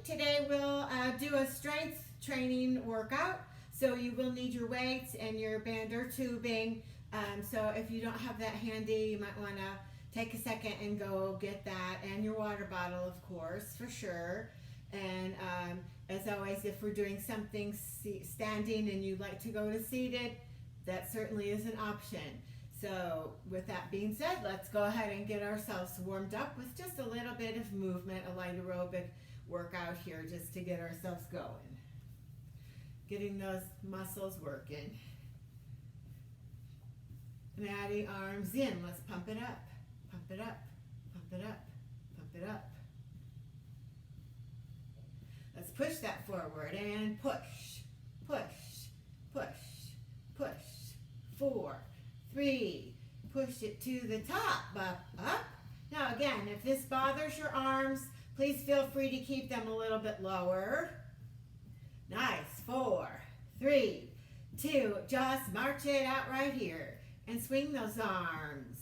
Today we'll do a strength training workout. So you will need your weights and your band or tubing. So if you don't have that handy, you might want to take a second and go get that, and your water bottle, of course, for sure. And as always, if we're doing something standing and you'd like to go to seated, that certainly is an option. So with that being said, let's go ahead and get ourselves warmed up with just a little bit of movement, a light aerobic workout here just to get ourselves going. Getting those muscles working. And adding arms in. Let's pump it up. Pump it up. Pump it up. Pump it up. Let's push that forward and push. Push. Push. Push. 4, 3. Push it to the top. Up. Up. Now again, if this bothers your arms, please feel free to keep them a little bit lower. Nice. 4, 3, 2. Just march it out right here. And swing those arms.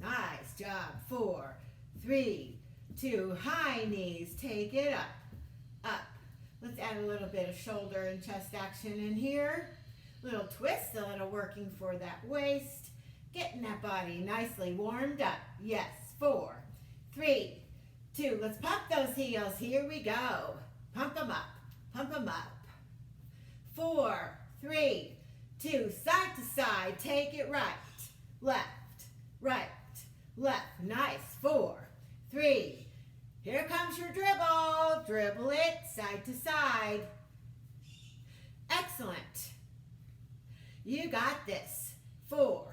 Nice job. 4, 3, 2. High knees. Take it up. Up. Let's add a little bit of shoulder and chest action in here. Little twist, a little working for that waist. Getting that body nicely warmed up. Yes. 4, 3, 2. Let's pump those heels. Here we go. Pump them up. Pump them up. 4, 3, 2. Side to side. Take it right. Left. Right. Left. Nice. 4, 3. Here comes your dribble. Dribble it side to side. Excellent. You got this. 4,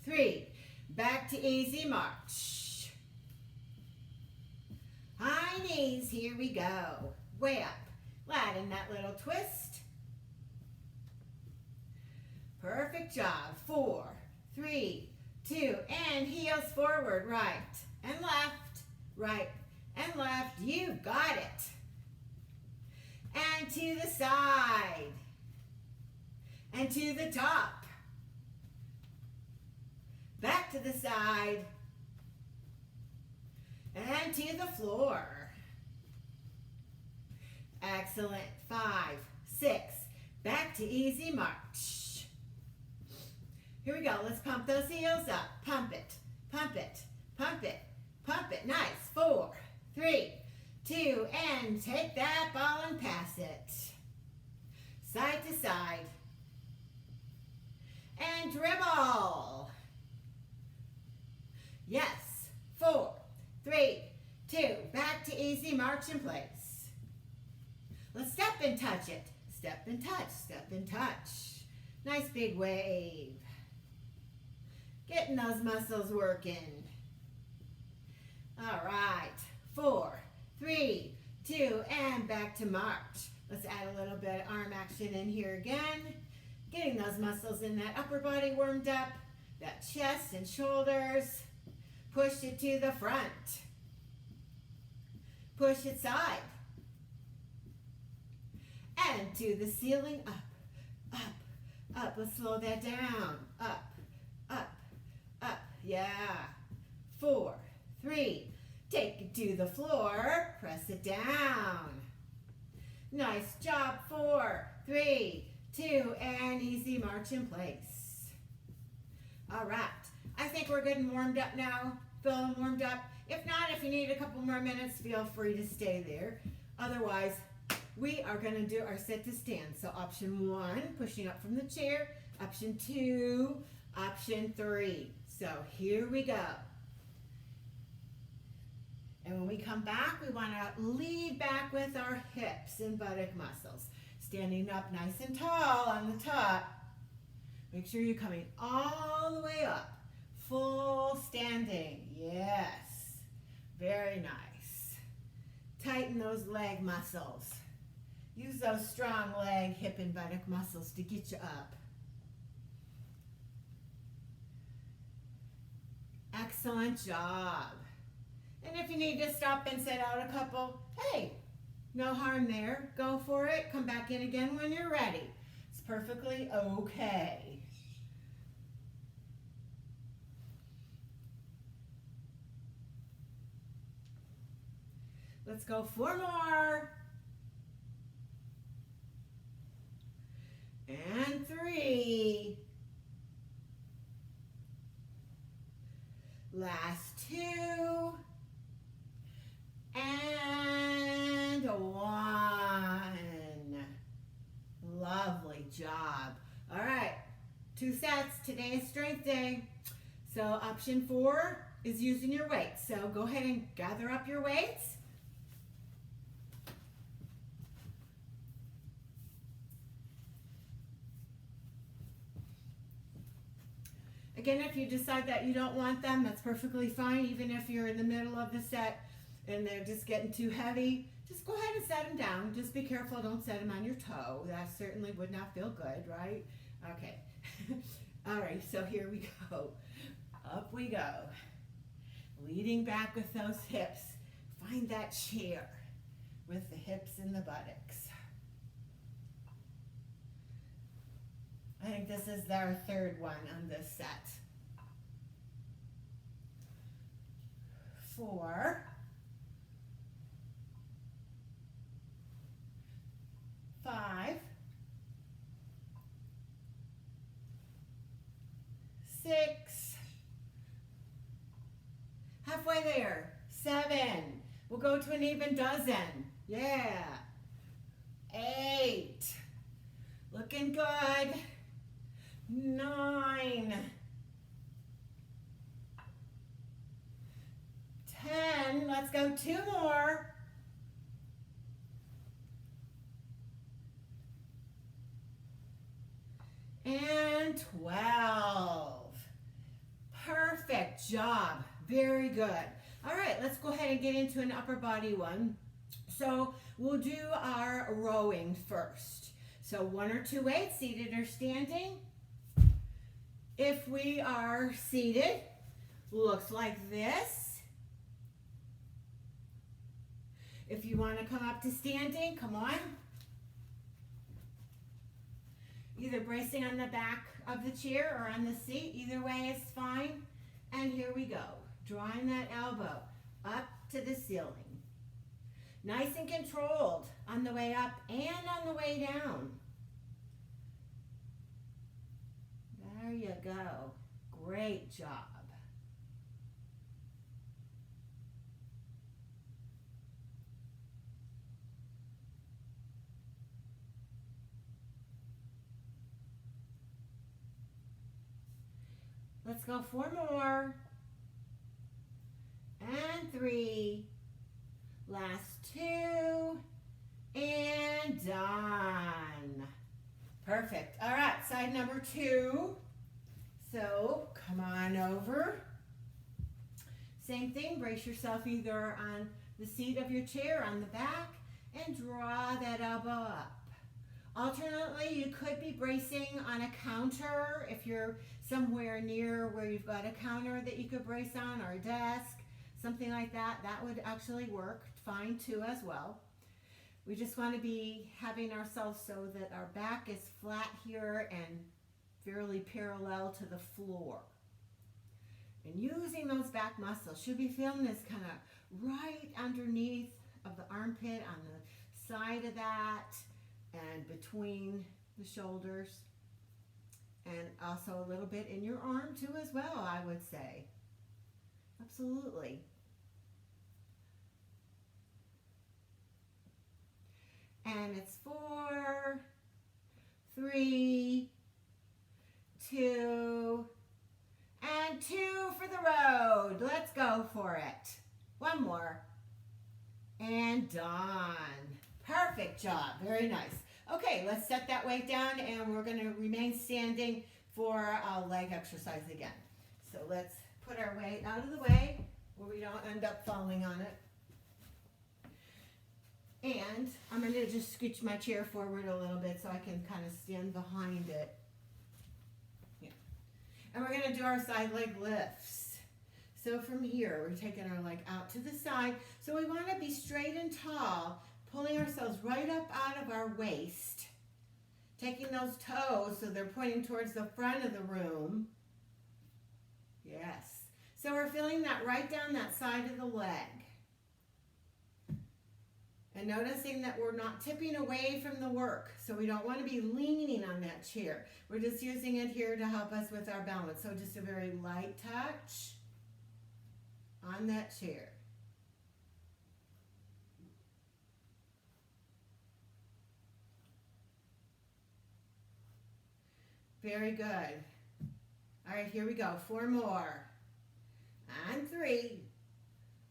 3. Back to easy march. High knees. Here we go. Way up. Add in that little twist. Perfect job. 4, 3, 2. And heels forward. Right and left. Right and left. You got it. And to the side. And to the top. Back to the side. And to the floor. Excellent. 5, 6. Back to easy march. Here we go. Let's pump those heels up. Pump it. Pump it. Pump it. Pump it. Nice. 4, 3, 2. And take that ball and pass it. Side to side. And dribble. Yes. 4, 3, 2. Back to easy march in place. Let's step and touch it. Step and touch. Step and touch. Nice big wave. Getting those muscles working. All right. 4, 3, 2. And back to march. Let's add a little bit of arm action in here again. Getting those muscles in that upper body warmed up, that chest and shoulders. Push it to the front. Push it side. And to the ceiling, up, up, up. Let's slow that down. Up, up, up. Yeah. 4, 3. Take it to the floor. Press it down. Nice job. 4, 3, 2, and easy march in place. All right. I think we're good and warmed up now. Feeling warmed up. If not, if you need a couple more minutes, feel free to stay there. Otherwise, we are going to do our sit to stand. So option 1, pushing up from the chair. Option 2, option 3. So here we go. And when we come back, we want to lead back with our hips and buttock muscles. Standing up nice and tall on the top. Make sure you're coming all the way up. Full standing. Yes. Very nice. Tighten those leg muscles. Use those strong leg, hip, and buttock muscles to get you up. Excellent job. And if you need to stop and sit out a couple, hey, no harm there. Go for it. Come back in again when you're ready. It's perfectly okay. Let's go 4 more. Last 2. And 1. Lovely job. All right, 2 sets. Today is strength day. So option 4 is using your weights. So go ahead and gather up your weights. Again, if you decide that you don't want them, that's perfectly fine. Even if you're in the middle of the set and they're just getting too heavy, just go ahead and set them down. Just be careful, don't set them on your toe. That certainly would not feel good, right? Okay. All right, so here we go. Up we go. Leading back with those hips. Find that chair with the hips and the buttocks. I think this is our 3rd one on this set. 4. 5. 6. Halfway there. 7. We'll go to an even dozen. Yeah. 8. Looking good. 9. 10. Let's go 2 more. And 12. Perfect job. Very good. All right, let's go ahead and get into an upper body one. So we'll do our rowing first. So 1 or 2 weights, seated or standing. If we are seated, looks like this. If you want to come up to standing, come on. Either bracing on the back of the chair or on the seat, either way is fine. And here we go, drawing that elbow up to the ceiling. Nice and controlled on the way up and on the way down. There you go. Great job. Let's go 4 more. And 3. Last 2. And done. Perfect. All right, side number 2. So come on over. Same thing, brace yourself either on the seat of your chair, on the back, and draw that elbow up. Alternately, you could be bracing on a counter if you're somewhere near where you've got a counter that you could brace on, or a desk, something like that. That would actually work fine too as well. We just want to be having ourselves so that our back is flat here and fairly parallel to the floor. And using those back muscles, should be feeling this kind of right underneath of the armpit, on the side of that, and between the shoulders, and also a little bit in your arm too as well, I would say. Absolutely. And it's 4, 3, 2, and 2 for the road. Let's go for it. 1 more. And done. Perfect job. Very nice. Okay, let's set that weight down, and we're going to remain standing for a leg exercise again. So let's put our weight out of the way where we don't end up falling on it. And I'm going to just scooch my chair forward a little bit so I can kind of stand behind it. Yeah. And we're going to do our side leg lifts. So from here, we're taking our leg out to the side. So we want to be straight and tall, pulling ourselves right up out of our waist, taking those toes so they're pointing towards the front of the room. Yes. So we're feeling that right down that side of the leg. And noticing that we're not tipping away from the work. So we don't want to be leaning on that chair. We're just using it here to help us with our balance. So just a very light touch. on that chair. Very good. All right, here we go. 4 more. And 3.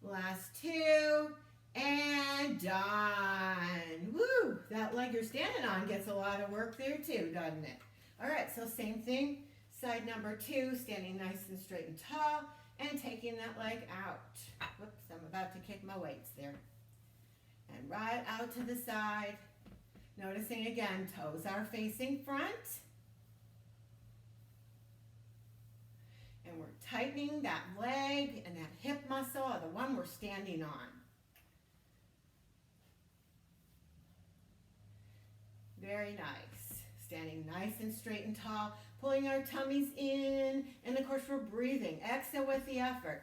Last 2. And done. Woo! That leg you're standing on gets a lot of work there too, doesn't it? All right, so same thing. Side number 2, standing nice and straight and tall and taking that leg out. Whoops, I'm about to kick my weights there. And right out to the side. Noticing again, toes are facing front. And we're tightening that leg and that hip muscle, or the one we're standing on. Very nice. Standing nice and straight and tall, pulling our tummies in, and of course we're breathing. Exhale with the effort.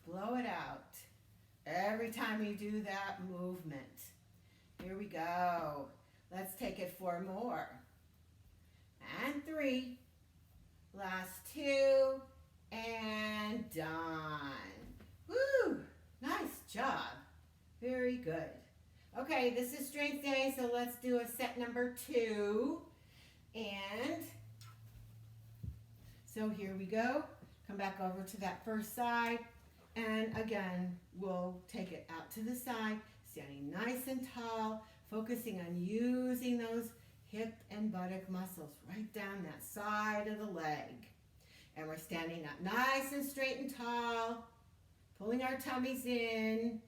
Blow it out. Every time you do that movement. Here we go. Let's take it 4 more. And 3. Last 2. And done. Woo! Nice job. Very good. Okay, this is strength day, so let's do a set number 2. And so here we go. Come back over to that first side. And again, we'll take it out to the side, standing nice and tall, focusing on using those hip and buttock muscles right down that side of the leg. And we're standing up nice and straight and tall, pulling our tummies in.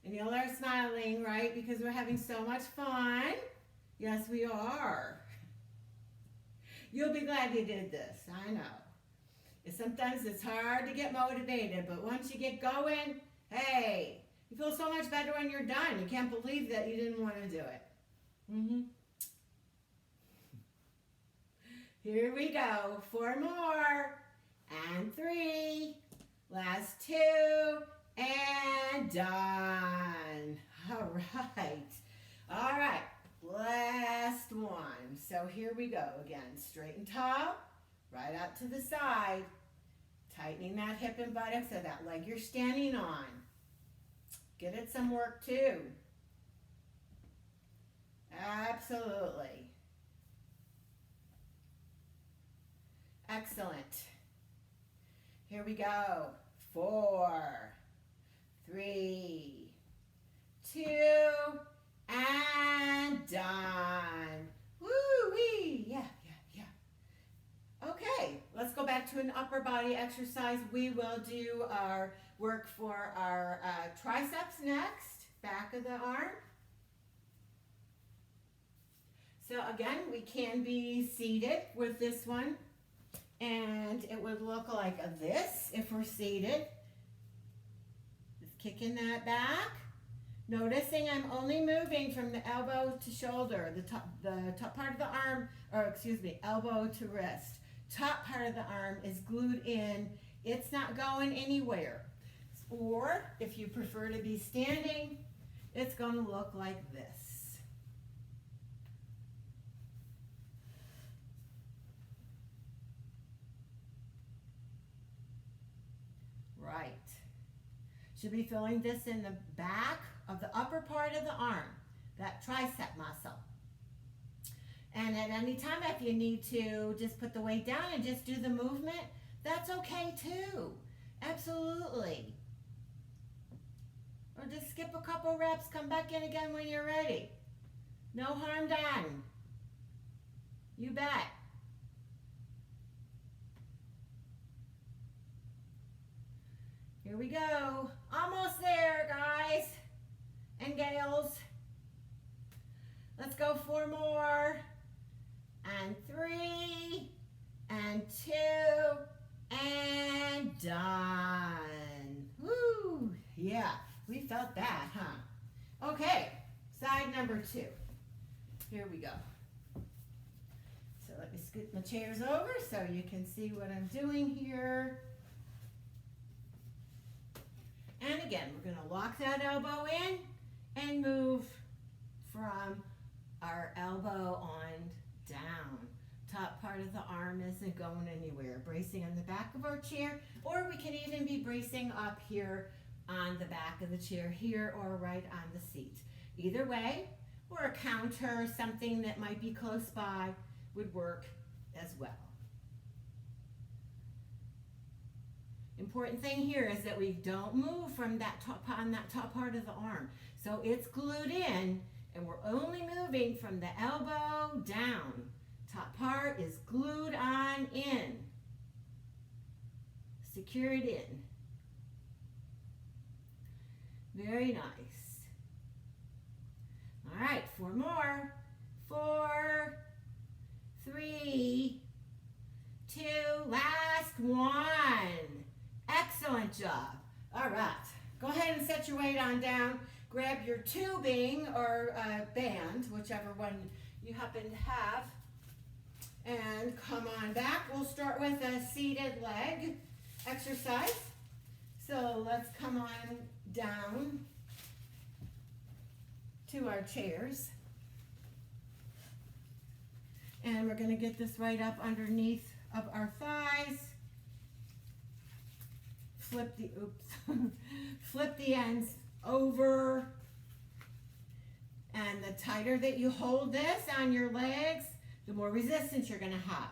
And y'all are smiling, right? Because we're having so much fun. Yes, we are. You'll be glad you did this, I know. Sometimes it's hard to get motivated, but once you get going, hey, you feel so much better when you're done. You can't believe that you didn't want to do it. Here we go. 4 more. And 3. Last 2. And done. All right. All right. Last one. So here we go again. Straight and tall. Right out to the side. Tightening that hip and buttock so that leg you're standing on. Get it some work too. Absolutely. Excellent. Here we go. 4, 3, 2, and done. Woo-wee. Yeah. Okay, let's go back to an upper body exercise. We will do our work for our triceps next, back of the arm. So again, we can be seated with this one, and it would look like this if we're seated. Just kicking that back. Noticing I'm only moving from the elbow to shoulder, the top part of the arm, or excuse me, elbow to wrist. Top part of the arm is glued in. It's not going anywhere. Or if you prefer to be standing, it's going to look like this. Right. Should be feeling this in the back of the upper part of the arm, that tricep muscle. And at any time, if you need to just put the weight down and just do the movement, that's okay too. Absolutely. Or just skip a couple reps, come back in again when you're ready. No harm done. You bet. Here we go. Almost there, guys and gals. Let's go 4 more. And 3, and 2, and done. Woo! Yeah, we felt that, huh? Okay, side number 2. Here we go. So let me scoot my chairs over so you can see what I'm doing here. And again, we're going to lock that elbow in and move from our elbow on down. Top part of the arm isn't going anywhere. Bracing on the back of our chair, or we can even be bracing up here on the back of the chair here or right on the seat. Either way, or a counter, something that might be close by would work as well. Important thing here is that we don't move from that top part of the arm. So it's glued in, and we're only moving from the elbow down. Top part is glued on in. Secure it in. Very nice. All right, 4 more. 4, 3, 2, last one. Excellent job. All right, go ahead and set your weight on down. Grab your tubing or band, whichever one you happen to have, and come on back. We'll start with a seated leg exercise. So let's come on down to our chairs. And we're going to get this right up underneath of our thighs. Flip the ends over. And the tighter that you hold this on your legs, the more resistance you're going to have.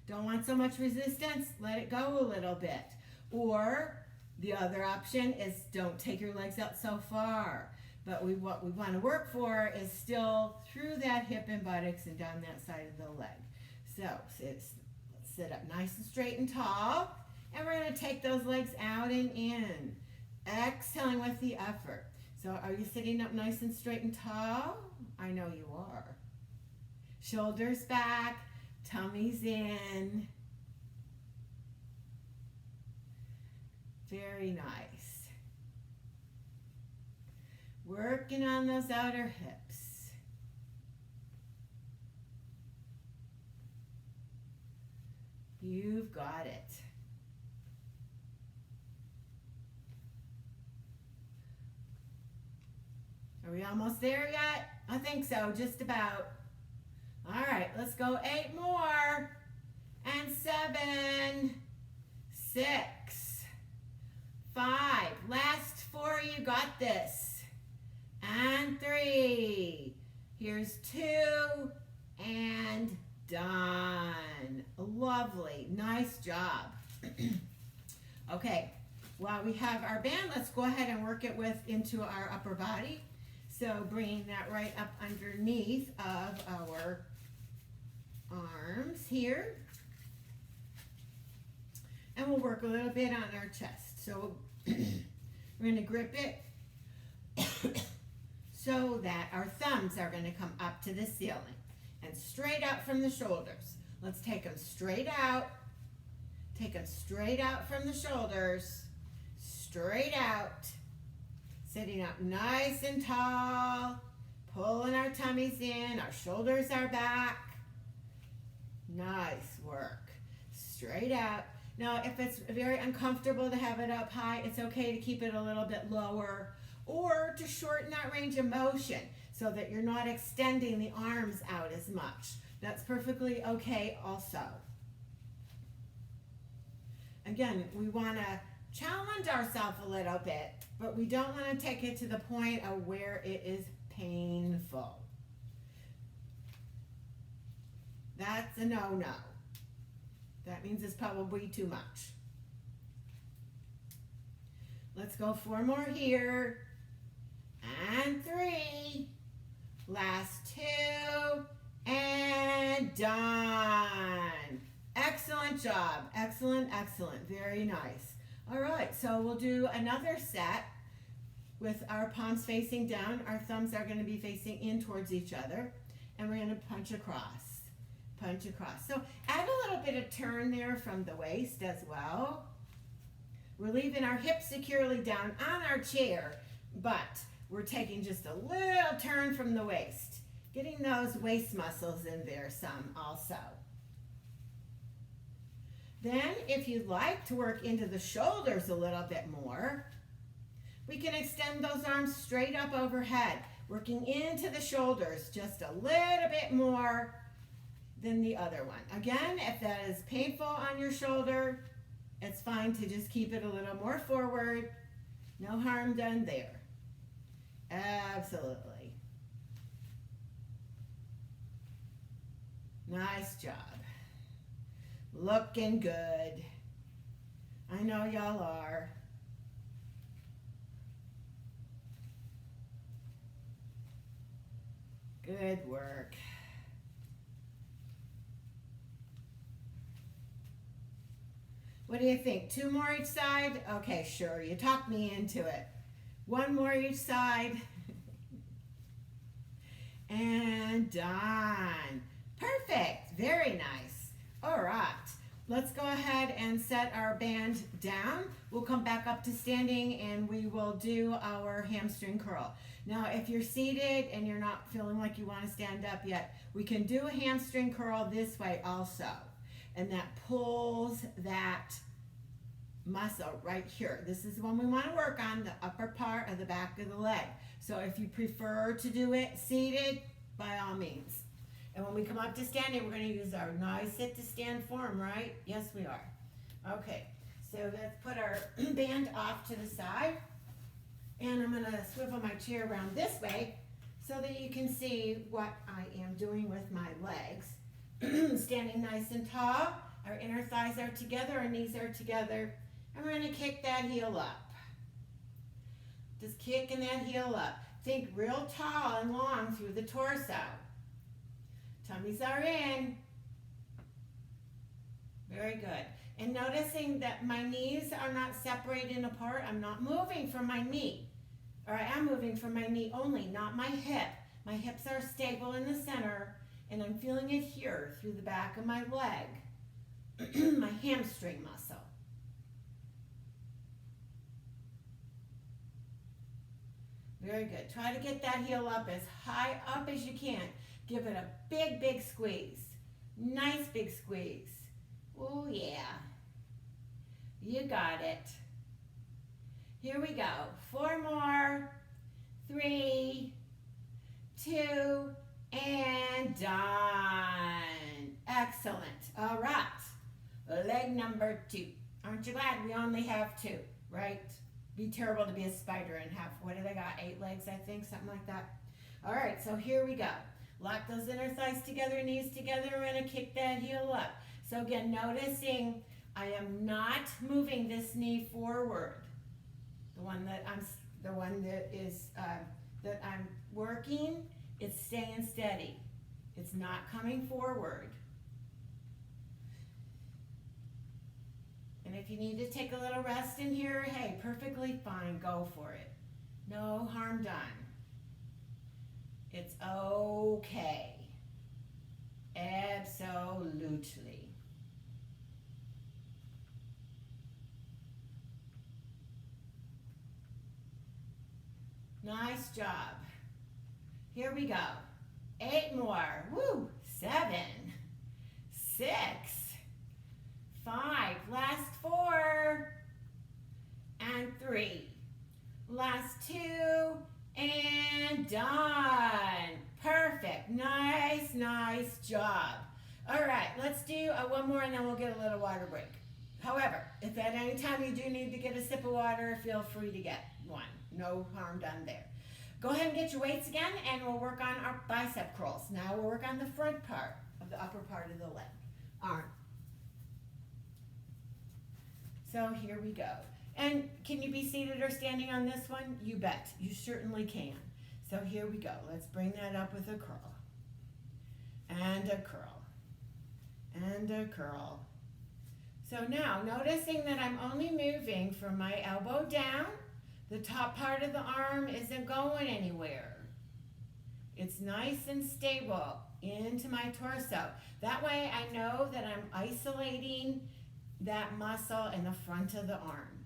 Don't want so much resistance, let it go a little bit. Or the other option is don't take your legs out so far. But what we want to work for is still through that hip and buttocks and down that side of the leg. So let's sit up nice and straight and tall. And we're going to take those legs out and in. Exhaling with the effort. So are you sitting up nice and straight and tall? I know you are. Shoulders back, tummies in. Very nice. Working on those outer hips. You've got it. Are we almost there yet? I think so, just about. All right, let's go 8 more. And 7, 6, 5. Last 4, you got this. And 3. Here's 2. And done. Lovely. Nice job. Okay, while we have our band, let's go ahead and work it into our upper body. So bringing that right up underneath of our arms here. And we'll work a little bit on our chest. So we're going to grip it so that our thumbs are going to come up to the ceiling and straight out from the shoulders. Let's take them straight out. Take them straight out from the shoulders. Straight out. Sitting up nice and tall, pulling our tummies in, our shoulders are back. Nice work. Straight out. Now, if it's very uncomfortable to have it up high, it's okay to keep it a little bit lower or to shorten that range of motion so that you're not extending the arms out as much. That's perfectly okay also. Again, we want to challenge ourselves a little bit, but we don't want to take it to the point of where it is painful. That's a no-no. That means it's probably too much. Let's go 4 more here. And 3. Last 2. And done. Excellent job. Excellent, excellent. Very nice. All right, so we'll do another set with our palms facing down. Our thumbs are going to be facing in towards each other. And we're going to punch across. Punch across. So add a little bit of turn there from the waist as well. We're leaving our hips securely down on our chair, but we're taking just a little turn from the waist. Getting those waist muscles in there some also. Then, if you'd like to work into the shoulders a little bit more, we can extend those arms straight up overhead, working into the shoulders just a little bit more. than the other one. Again, if that is painful on your shoulder, it's fine to just keep it a little more forward. No harm done there. Absolutely. Nice job. Looking good. I know y'all are. Good work. What do you think? 2 more each side? Okay, sure. You talked me into it. 1 more each side. And done. Perfect. Very nice. All right. Let's go ahead and set our band down. We'll come back up to standing and we will do our hamstring curl. Now, if you're seated and you're not feeling like you want to stand up yet, we can do a hamstring curl this way also. And that pulls that muscle right here. This is the one we want to work on, the upper part of the back of the leg. So if you prefer to do it seated, by all means. And when we come up to standing, we're going to use our nice sit to stand form, right? Yes, we are. Okay, so let's put our band off to the side. And I'm going to swivel my chair around this way so that you can see what I am doing with my legs. Standing nice and tall, our inner thighs are together, our knees are together, and we're going to kick that heel up. Just kicking that heel up. Think real tall and long through the torso. Tummies are in. Very good. And noticing that my knees are not separating apart. I'm not moving from my knee. Or I am moving from my knee only, not my hip. My hips are stable in the center. And I'm feeling it here through the back of my leg, my hamstring muscle. Very good. Try to get that heel up as high up as you can. Give it a big, big squeeze. Nice big squeeze. Oh, yeah. You got it. Here we go. 4 more. 3, 2, and done. Excellent. All right. Leg number 2. Aren't you glad we only have 2, right? Be terrible to be a spider and have, what do they got, 8 legs, I think, something like that. All right, so here we go. Lock those inner thighs together, knees together. We're going to kick that heel up. So again, noticing I am not moving this knee forward. The one that I'm working, it's staying steady. It's not coming forward. And if you need to take a little rest in here, hey, perfectly fine, go for it. No harm done. It's okay. Absolutely. Nice job. Here we go. 8 more. Woo. 7, 6, 5. Last 4. And 3. Last 2. And done. Perfect. Nice, nice job. All right, let's do one more and then we'll get a little water break. However, if at any time you do need to get a sip of water, feel free to get one. No harm done there. Go ahead and get your weights again and we'll work on our bicep curls. Now we'll work on the front part of the upper part of the leg, arm. So here we go. And can you be seated or standing on this one? You bet. You certainly can. So here we go. Let's bring that up with a curl. And a curl. And a curl. So now, noticing that I'm only moving from my elbow down, the top part of the arm isn't going anywhere. It's nice and stable into my torso. That way I know that I'm isolating that muscle in the front of the arm.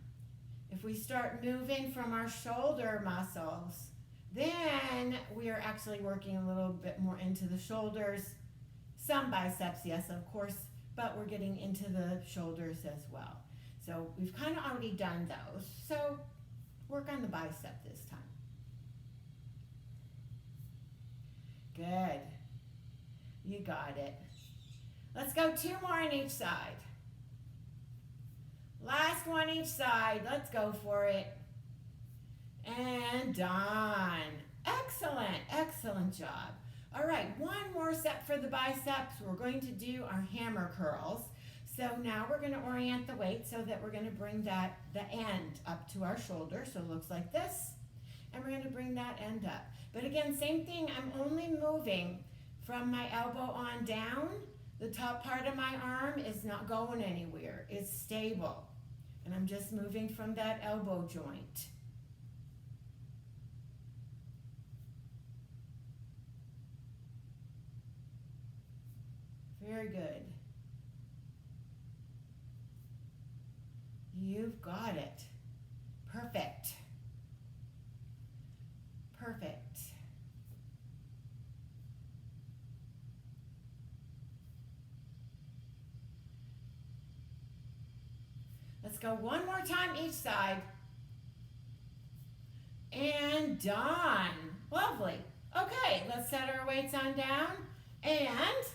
If we start moving from our shoulder muscles, then we are actually working a little bit more into the shoulders. Some biceps, yes, of course, but we're getting into the shoulders as well. So we've kind of already done those. So work on the bicep this time. Good. You got it. Let's go 2 more on each side. Last one each side. Let's go for it. And done. Excellent, excellent job. All right, one more set for the biceps. We're going to do our hammer curls. So now we're going to orient the weight so that we're going to bring the end up to our shoulder. So it looks like this. And we're going to bring that end up. But again, same thing. I'm only moving from my elbow on down. The top part of my arm is not going anywhere. It's stable. And I'm just moving from that elbow joint. Very good. You've got it. Perfect. Perfect. Let's go one more time each side. And done. Lovely. Okay, let's set our weights on down and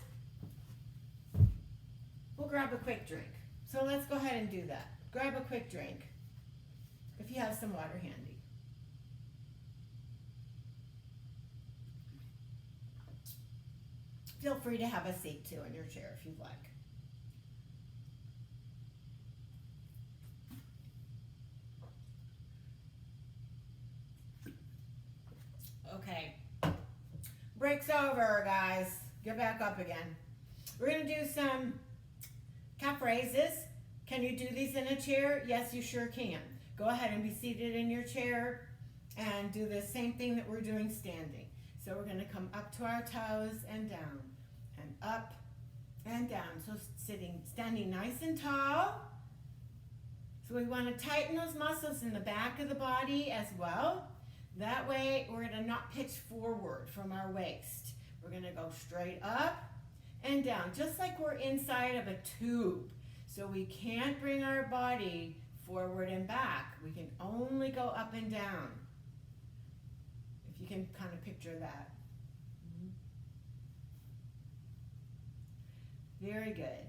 we'll grab a quick drink. So let's go ahead and do that. Grab a quick drink if you have some water handy. Feel free to have a seat too in your chair if you'd like. Okay, break's over, guys. Get back up again. We're going to do some calf raises. Can you do these in a chair? Yes, you sure can. Go ahead and be seated in your chair and do the same thing that we're doing standing. So we're going to come up to our toes and down and up and down. So standing nice and tall. So we want to tighten those muscles in the back of the body as well. That way we're going to not pitch forward from our waist. We're going to go straight up and down, just like we're inside of a tube. So we can't bring our body forward and back. We can only go up and down. If you can kind of picture that. Very good.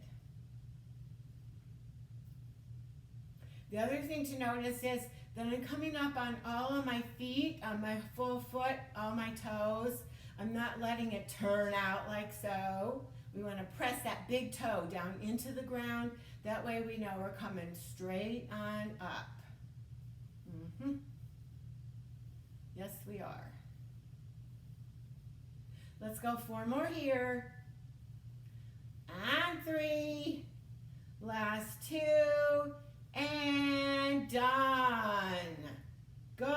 The other thing to notice is that I'm coming up on all of my feet, on my full foot, all my toes. I'm not letting it turn out like so. We want to press that big toe down into the ground. That way we know we're coming straight on up. Yes, we are. Let's go 4 more here. And 3. Last 2. And done. Good.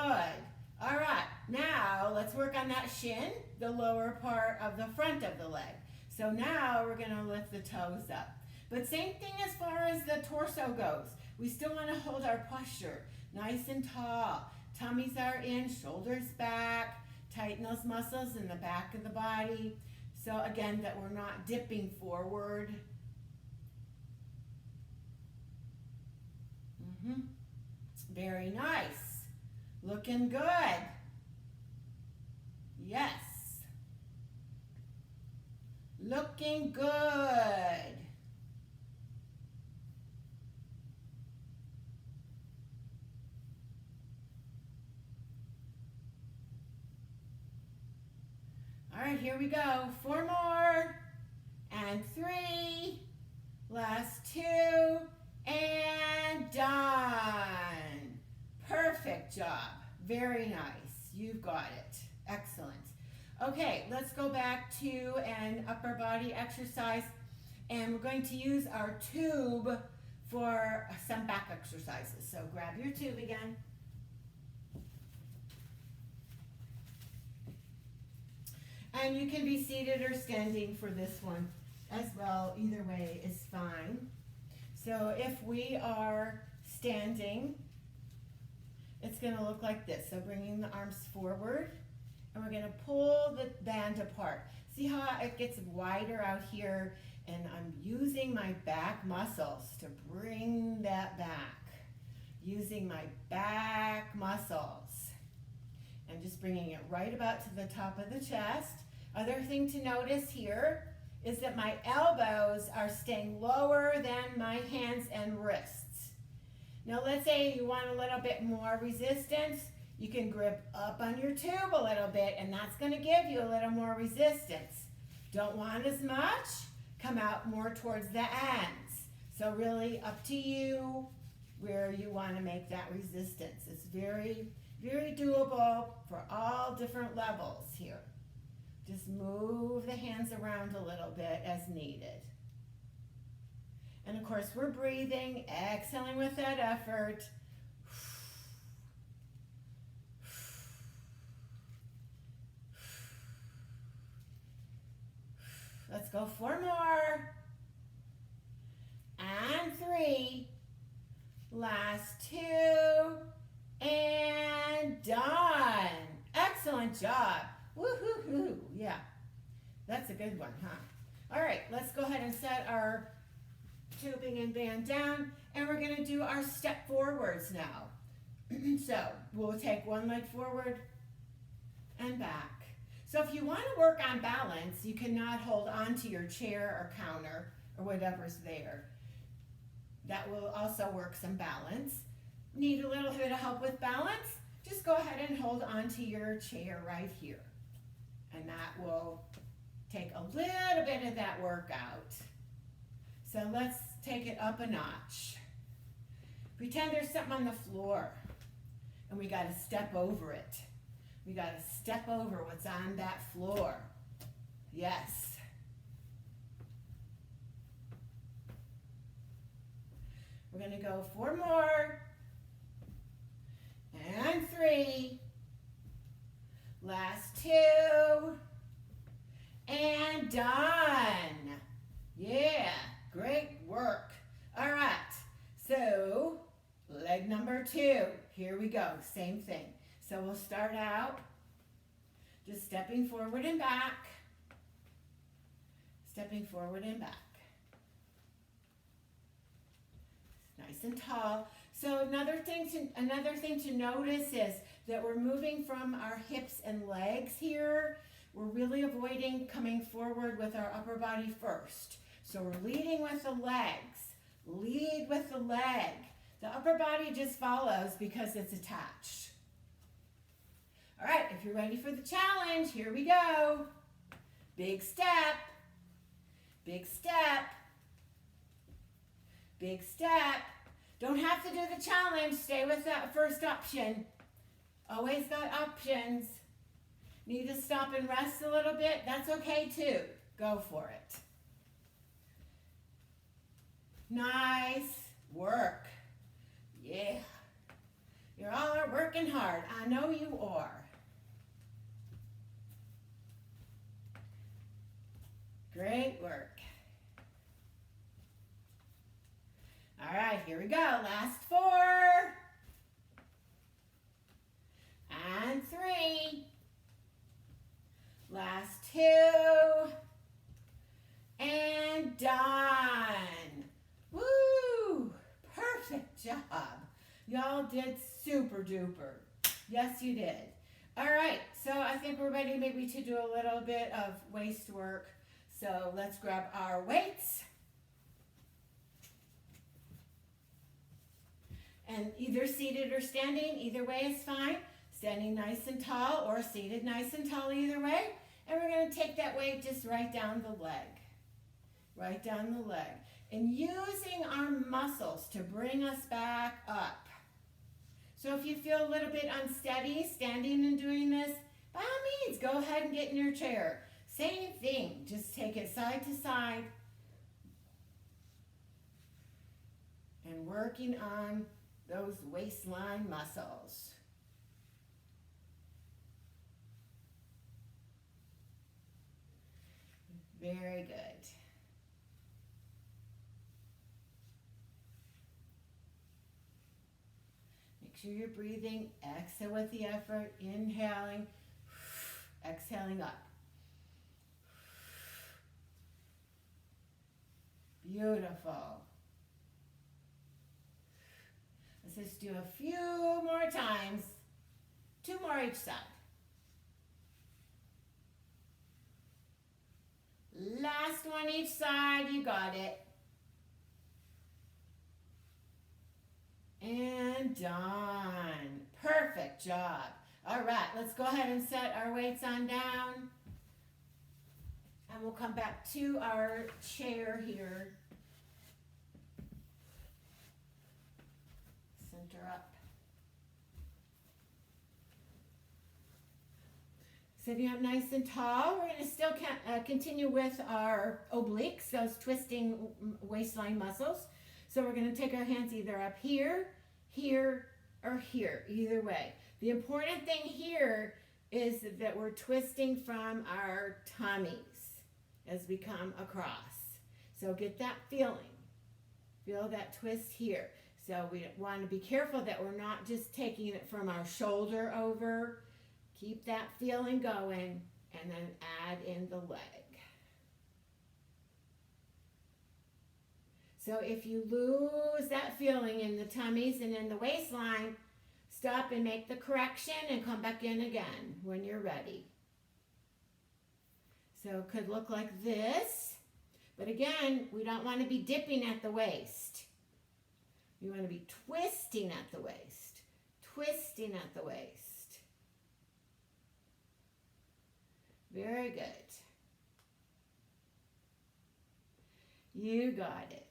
All right, now let's work on that shin, the lower part of the front of the leg. So now we're going to lift the toes up. But same thing as far as the torso goes. We still want to hold our posture nice and tall. Tummies are in, shoulders back. Tighten those muscles in the back of the body. So again, that we're not dipping forward. Very nice. Looking good. Yes. Looking good. All right, here we go. 4 more. And 3. Last 2. And done. Perfect job. Very nice. You've got it. Excellent. Okay, let's go back to an upper body exercise. And we're going to use our tube for some back exercises. So grab your tube again. And you can be seated or standing for this one as well. Either way is fine. So if we are standing, it's going to look like this. So bringing the arms forward, and we're going to pull the band apart. See how it gets wider out here? And I'm using my back muscles to bring that back. Using my back muscles. And just bringing it right about to the top of the chest. Other thing to notice here is that my elbows are staying lower than my hands and wrists. Now let's say you want a little bit more resistance. You can grip up on your tube a little bit, and that's going to give you a little more resistance. Don't want as much? Come out more towards the ends. So really up to you where you want to make that resistance. It's very, very doable for all different levels here. Just move the hands around a little bit as needed. And of course we're breathing, exhaling with that effort. Let's go 4 more. And 3. Last 2. And done. Excellent job. Woo-hoo-hoo. Yeah, that's a good one, huh? All right, let's go ahead and set our tubing and band down, and we're going to do our step forwards now. So we'll take one leg forward and back. So if you want to work on balance, you cannot hold on to your chair or counter or whatever's there. That will also work some balance. Need a little bit of help with balance? Just go ahead and hold on to your chair right here. And that will take a little bit of that work out. So let's take it up a notch. Pretend there's something on the floor and we got to step over it. We got to step over what's on that floor. Yes. We're going to go 4 more. And 3. Last 2. And done. Yeah, great work. All right, so leg number 2. Here we go, same thing. So we'll start out just stepping forward and back. Stepping forward and back. Nice and tall. So another thing to notice is that we're moving from our hips and legs here. We're really avoiding coming forward with our upper body first. So we're leading with the legs. Lead with the leg. The upper body just follows because it's attached. All right, if you're ready for the challenge, here we go. Big step. Big step. Big step. Don't have to do the challenge. Stay with that first option. Always got options. Need to stop and rest a little bit? That's okay too. Go for it. Nice work. Yeah. You all are working hard. I know you are. Great work. All right, here we go. Last 4. And 3. Last 2. And done. Woo! Perfect job. Y'all did super duper. Yes, you did. All right, so I think we're ready maybe to do a little bit of waist work. So let's grab our weights. And either seated or standing, either way is fine. Standing nice and tall or seated nice and tall either way. And we're going to take that weight just right down the leg. Right down the leg. And using our muscles to bring us back up. So if you feel a little bit unsteady standing and doing this, by all means, go ahead and get in your chair. Same thing. Just take it side to side. And working on those waistline muscles. Very good. Make sure you're breathing. Exhale with the effort. Inhaling. Exhaling up. Beautiful. Let's just do a few more times. 2 more each side. Last one each side. You got it. And done. Perfect job. All right, let's go ahead and set our weights on down. And we'll come back to our chair here. Center up. Sitting up nice and tall. We're going to still continue with our obliques, those twisting waistline muscles. So we're going to take our hands either up here, here, or here, either way. The important thing here is that we're twisting from our tummies as we come across. So get that feeling. Feel that twist here. So we want to be careful that we're not just taking it from our shoulder over. Keep that feeling going and then add in the leg. So if you lose that feeling in the tummies and in the waistline, stop and make the correction and come back in again when you're ready. So it could look like this, but again, we don't want to be dipping at the waist. We want to be twisting at the waist, twisting at the waist. Very good. You got it.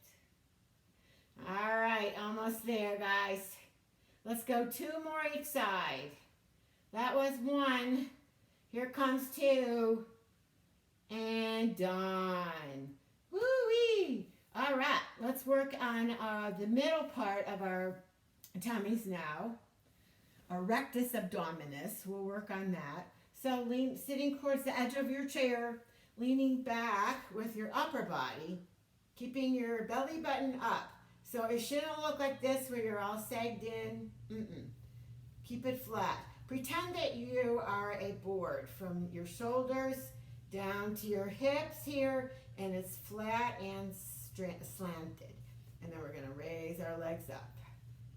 All right, almost there, guys. Let's go 2 more each side. That was 1. Here comes 2. And done. Woo-wee. All right, let's work on the middle part of our tummies now. Our rectus abdominis. We'll work on that. So sitting towards the edge of your chair, leaning back with your upper body, keeping your belly button up. So it shouldn't look like this where you're all sagged in. Keep it flat. Pretend that you are a board from your shoulders down to your hips here, and it's flat and slanted. And then we're going to raise our legs up.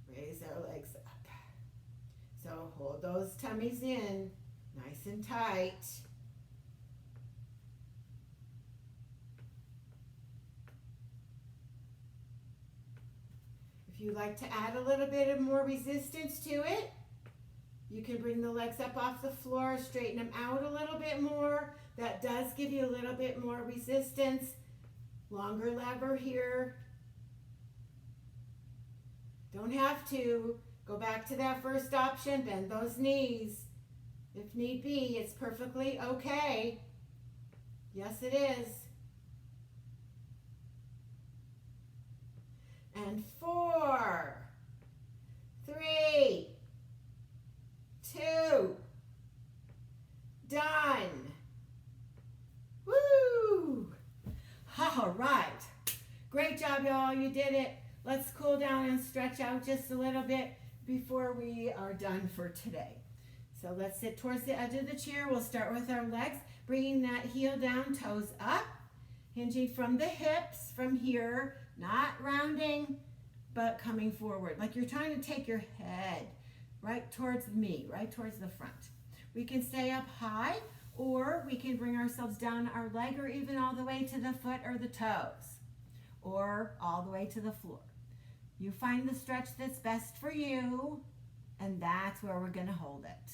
Raise our legs up. So hold those tummies in. Nice and tight. If you like to add a little bit of more resistance to it, you can bring the legs up off the floor, straighten them out a little bit more. That does give you a little bit more resistance. Longer lever here. Don't have to. Go back to that first option, bend those knees. If need be, it's perfectly okay. Yes, it is. And 4, 3, 2, done. Woo! All right. Great job, y'all. You did it. Let's cool down and stretch out just a little bit before we are done for today. So let's sit towards the edge of the chair. We'll start with our legs, bringing that heel down, toes up, hinging from the hips, from here, not rounding, but coming forward. Like you're trying to take your head right towards me, right towards the front. We can stay up high, or we can bring ourselves down our leg, or even all the way to the foot or the toes, or all the way to the floor. You find the stretch that's best for you, and that's where we're going to hold it.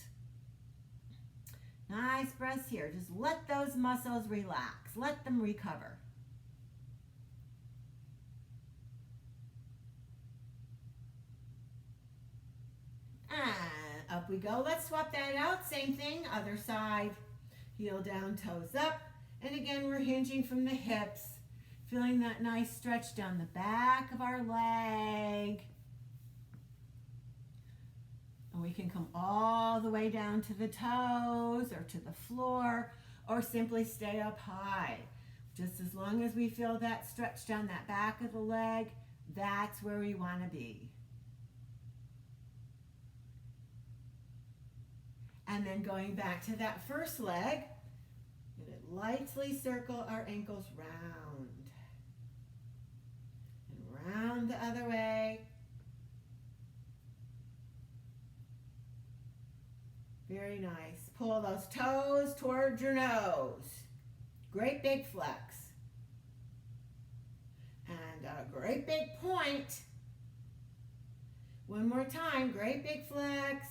Nice breaths here. Just let those muscles relax. Let them recover. And up we go. Let's swap that out. Same thing. Other side. Heel down, toes up. And again, we're hinging from the hips. Feeling that nice stretch down the back of our leg. And we can come all the way down to the toes or to the floor, or simply stay up high. Just as long as we feel that stretch down that back of the leg, that's where we want to be. And then going back to that first leg, we're going to lightly circle our ankles round. And round the other way. Very nice. Pull those toes towards your nose. great big flex. And a great big point. One more time, great big flex.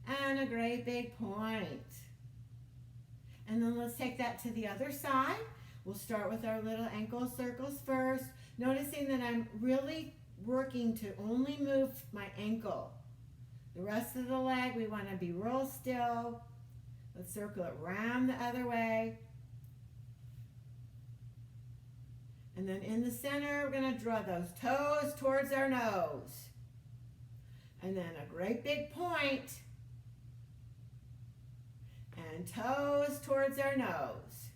And a great big point. And then let's take that to the other side. We'll start with our little ankle circles first, noticing that I'm really working to only move my ankle. The rest of the leg, we want to be real still. Let's circle it around the other way. And then in the center, we're going to draw those toes towards our nose. And then a great big point. And toes towards our nose.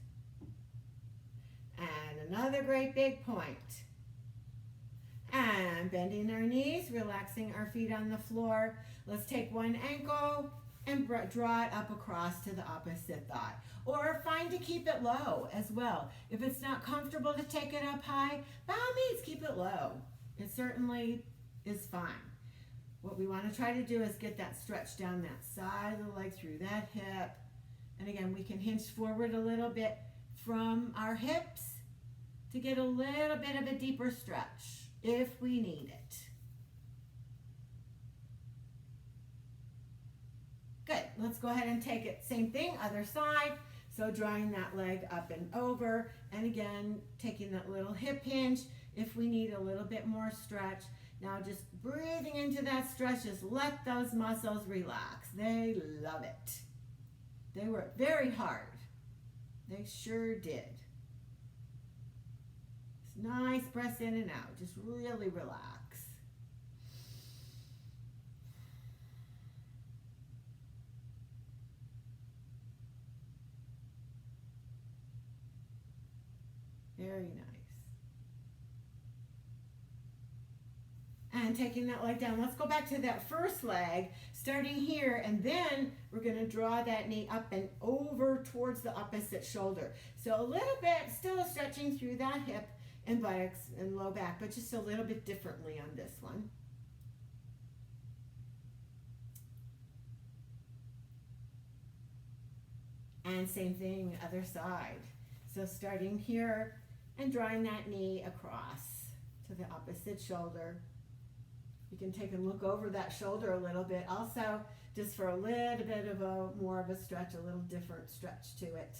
And another great big point. And bending our knees, relaxing our feet on the floor. Let's take one ankle and draw it up across to the opposite thigh. Or find to keep it low as well. If it's not comfortable to take it up high, by all means keep it low. It certainly is fine. What we want to try to do is get that stretch down that side of the leg through that hip. And again, we can hinge forward a little bit from our hips to get a little bit of a deeper stretch if we need it. Good, let's go ahead and take it. Same thing, other side. So drawing that leg up and over, and again, taking that little hip hinge if we need a little bit more stretch. Now just breathing into that stretch, just let those muscles relax. They love it. They work very hard. They sure did. It's nice, press in and out. Just really relax. Very nice. And taking that leg down. Let's go back to that first leg, starting here, and then we're going to draw that knee up and over towards the opposite shoulder. So a little bit, still stretching through that hip and buttocks and low back, but just a little bit differently on this one. And same thing, other side. So starting here and drawing that knee across to the opposite shoulder. You can take a look over that shoulder a little bit also, just for a little bit of a more of a stretch, a little different stretch to it.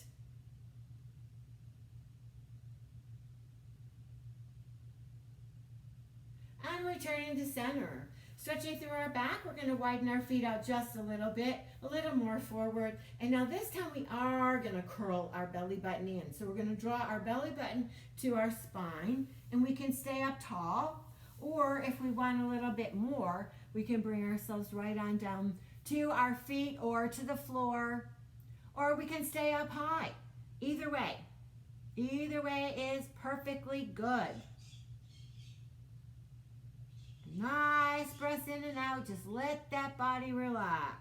And returning to center. Stretching through our back, we're going to widen our feet out just a little more forward. And now this time we are going to curl our belly button in. So we're going to draw our belly button to our spine, and we can stay up tall. Or if we want a little bit more, we can bring ourselves right on down to our feet or to the floor. Or we can stay up high. Either way is perfectly good. Nice breath in and out. Just let that body relax.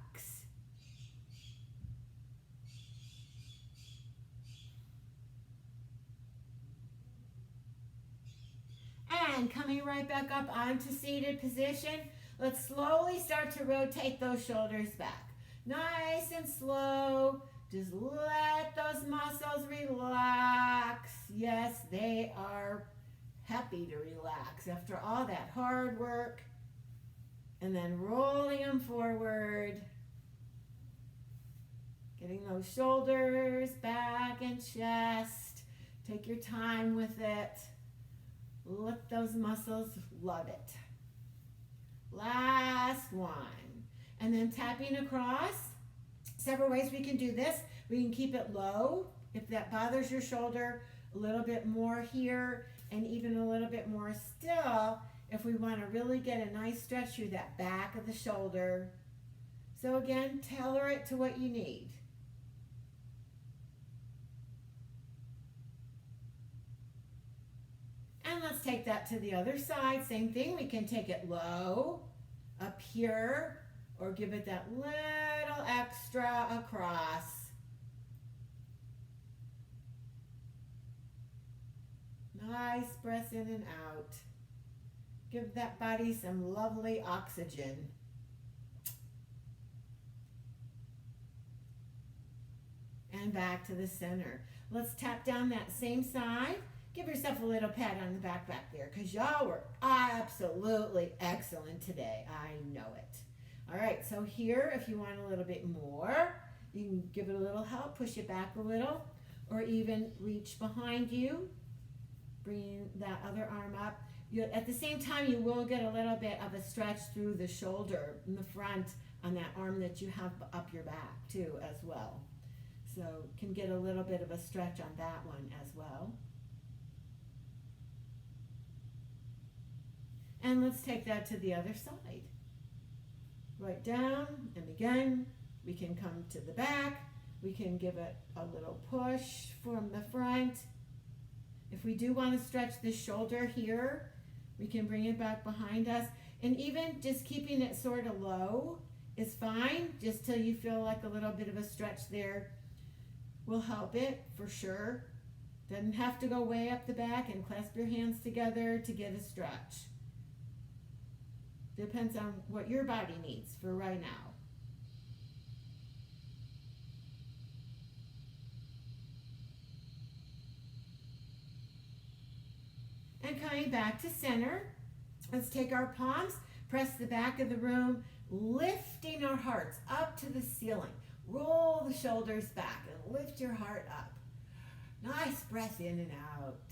And coming right back up onto seated position, let's slowly start to rotate those shoulders back. Nice and slow. Just let those muscles relax. Yes, they are happy to relax after all that hard work. And then rolling them forward. Getting those shoulders back and chest. Take your time with it. Let those muscles love it. Last one. And then tapping across. Several ways we can do this. We can keep it low if that bothers your shoulder. A little bit more here, and even a little bit more still if we want to really get a nice stretch through that back of the shoulder. So again, tailor it to what you need. And let's take that to the other side. Same thing, we can take it low, up here, or give it that little extra across. Nice breath in and out. Give that body some lovely oxygen. and back to the center. Let's tap down that same side. Give yourself a little pat on the back there, because y'all were absolutely excellent today. I know it. All right, so here, if you want a little bit more, you can give it a little help, push it back a little, or even reach behind you, bring that other arm up. At the same time, you will get a little bit of a stretch through the shoulder in the front on that arm that you have up your back too as well. So can get a little bit of a stretch on that one as well. And let's take that to the other side. Right down, and again, we can come to the back. We can give it a little push from the front. If we do want to stretch the shoulder here, we can bring it back behind us. And even just keeping it sort of low is fine, just till you feel like a little bit of a stretch there will help it for sure. Doesn't have to go way up the back, and clasp your hands together to get a stretch. Depends on what your body needs for right now. And coming back to center, let's take our palms, press the back of the room, lifting our hearts up to the ceiling. Roll the shoulders back and lift your heart up. Nice breath in and out.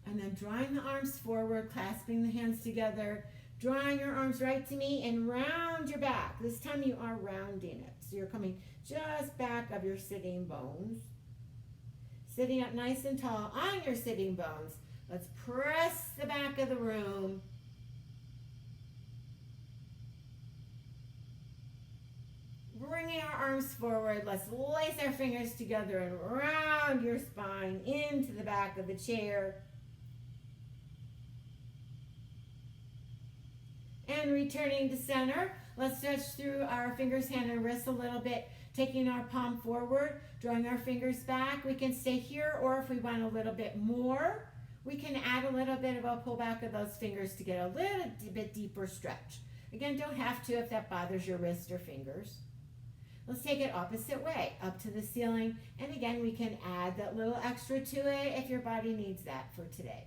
And then drawing the arms forward, clasping the hands together, drawing your arms right to me, and round your back. This time you are rounding it. So you're coming just back of your sitting bones. Sitting up nice and tall on your sitting bones. Let's press the back of the room. Bringing our arms forward, let's lace our fingers together and round your spine into the back of the chair. And returning to center, let's stretch through our fingers, hand, and wrists a little bit, taking our palm forward, drawing our fingers back. We can stay here, or if we want a little bit more, we can add a little bit of a pull back of those fingers to get a little bit deeper stretch. Again, don't have to if that bothers your wrist or fingers. Let's take it opposite way, up to the ceiling. And again, we can add that little extra to it if your body needs that for today.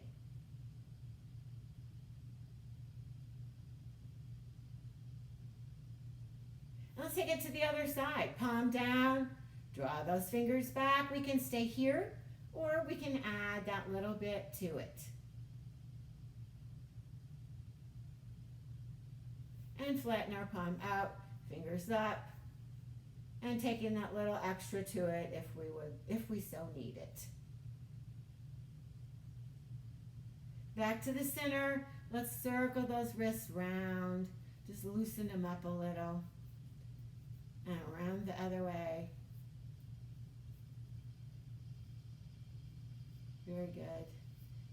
Let's take it to the other side. Palm down, draw those fingers back. We can stay here, or we can add that little bit to it. And flatten our palm out, fingers up, and taking that little extra to it if we so need it. Back to the center. Let's circle those wrists round. Just loosen them up a little. And around the other way. Very good.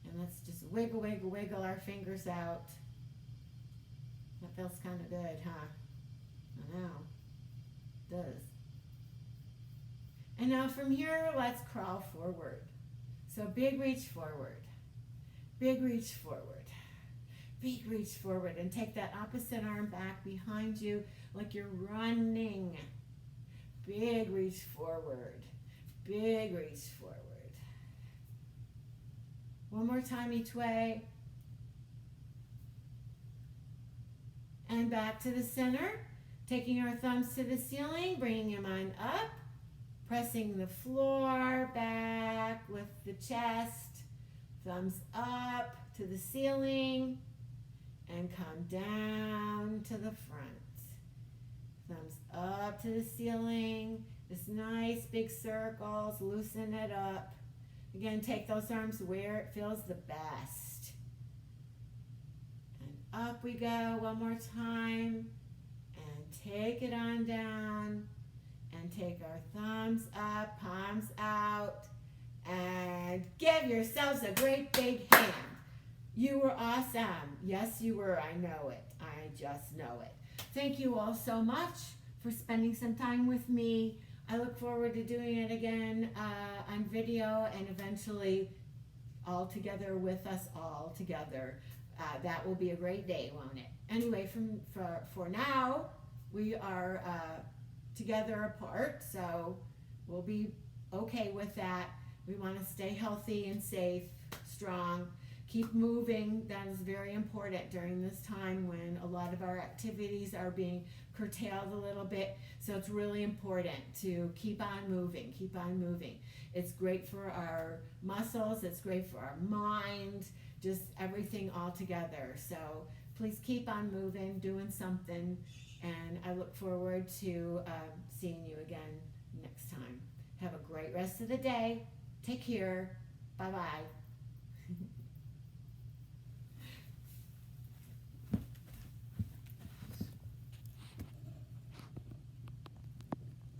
And let's just wiggle, wiggle, wiggle our fingers out. That feels kind of good, huh? I know. It does. And now from here, let's crawl forward. So big reach forward. Big reach forward. Big reach forward, and take that opposite arm back behind you like you're running. Big reach forward. Big reach forward. One more time each way. And back to the center. Taking our thumbs to the ceiling, bringing them on up. Pressing the floor back with the chest. Thumbs up to the ceiling. And come down to the front. Thumbs up to the ceiling. This nice big circles. Loosen it up. Again, take those arms where it feels the best. And up we go one more time. And take it on down. And take our thumbs up, palms out. And give yourselves a great big hand. You were awesome. Yes, you were. I know it. I just know it. Thank you all so much for spending some time with me. I look forward to doing it again on video, and eventually all together with us all together. That will be a great day, won't it? Anyway, for now, we are together apart, so We'll be okay with that. We want to stay healthy and safe, strong. Keep moving. That is very important during this time when a lot of our activities are being curtailed a little bit. So it's really important to keep on moving, keep on moving. It's great for our muscles, it's great for our mind, just everything all together. So please keep on moving, doing something, and I look forward to seeing you again next time. Have a great rest of the day. Take care. Bye-bye.